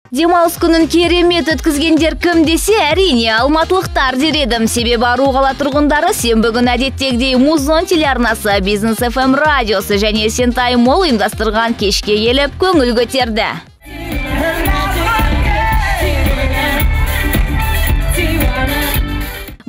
Демалыс күнін керемет өткізгендер кім десе, әрине алматылықтар дер едім. Себебі Ару қала тұрғындары сенбі күні әдеттегідей Музон телеарнасы, Бизнес FM радиосы және Сентай Мол ұйымдастырған кешке келіп көңіл көтерді.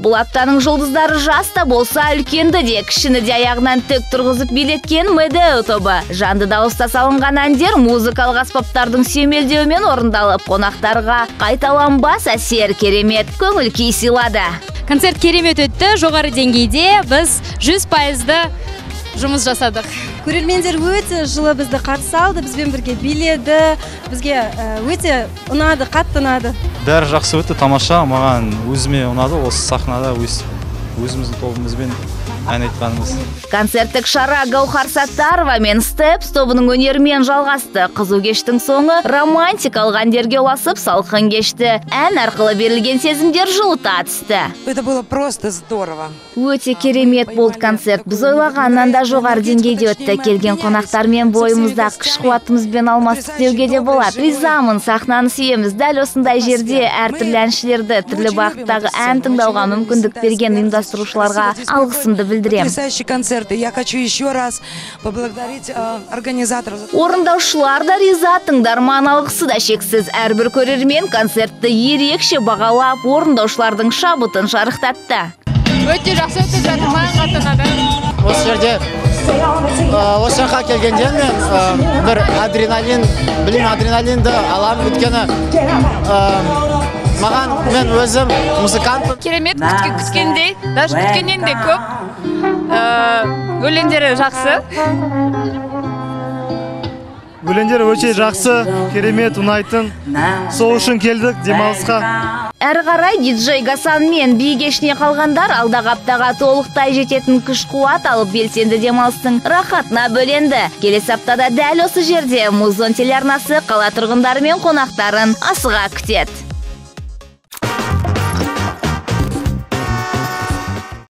Бұл аптаның жұлдыздары жаста болса, үлкенді де, кішіні де аяғынан тік тұрғызып билеткен Медео тобы. Жанды дауыста салынған әндер музыкалық аспаптардың сүйемелдеуімен орындалып, қонақтарға қайталанбас әсер, керемет көңіл күй сыйлады. Концерт керемет өтті, жоғары деңгейде біз 100%-ді жұмыс жасадық. Көрермендер өте жылы бізді қарсы алды, бізбен бірге биледі, бізге өте ұнады, қатты ұнады. Бәрі жақсы өтті, тамаша. Маған өзіме ұнады, осы сахнада өзіміздің тобымызбен ән айтқанымыз. Концерттік шара Гаухар Саттарова мен Степс тобының өнерімен жалғасты. Қызу кештің соңы романтикалық әндерге ұласып салқын кешті. Ән арқылы берілген сезімдер жылыта түсті. Это было просто здорово. Өте керемет болды концерт. Біз ойлағаннан да жоғары деңгейде өтті. Келген қонақтармен бойымызда күш-қуатымызбен алмастық деуге де болады. Ризамын, сахнаны сүйеміз. Дәл осындай жерде әртүрлі әншілерді, түрлі бағыттағы ән тыңдауға мүмкіндік берген ұйымдастырушыларға алғысымды білдіремін. Потрясающие концерты. Я хочу еще раз поблагодарить организаторов. Орындаушылар да риза, тыңдарман алғысы да шексіз. Әрбір көрермен концертті ерекше бағалап, орындаушылардың шабытын жарықтатты. Өте жақсы өтіп жатыр, маған қатты ұнады. Осы жерде осы жаққа келгенде мен бір адреналинді аламын, өйткені маған мен өзім музыкантпын. Керемет күткендей, даже күткеннен де көп. Өлеңдері жақсы. Өлеңдері өте жақсы, керемет, ұнайтын. Сол үшін келдік демалысқа. Әрі қарай диджей Гасан мен би кешіне қалғандар алдағы аптаға толықтай жететін күш-қуат алып белсенді демалыстың рахатына бөленді. Келесі аптада дәл осы жерде Музон телеарнасы қала тұрғындары мен қонақтарын асыға күтеді.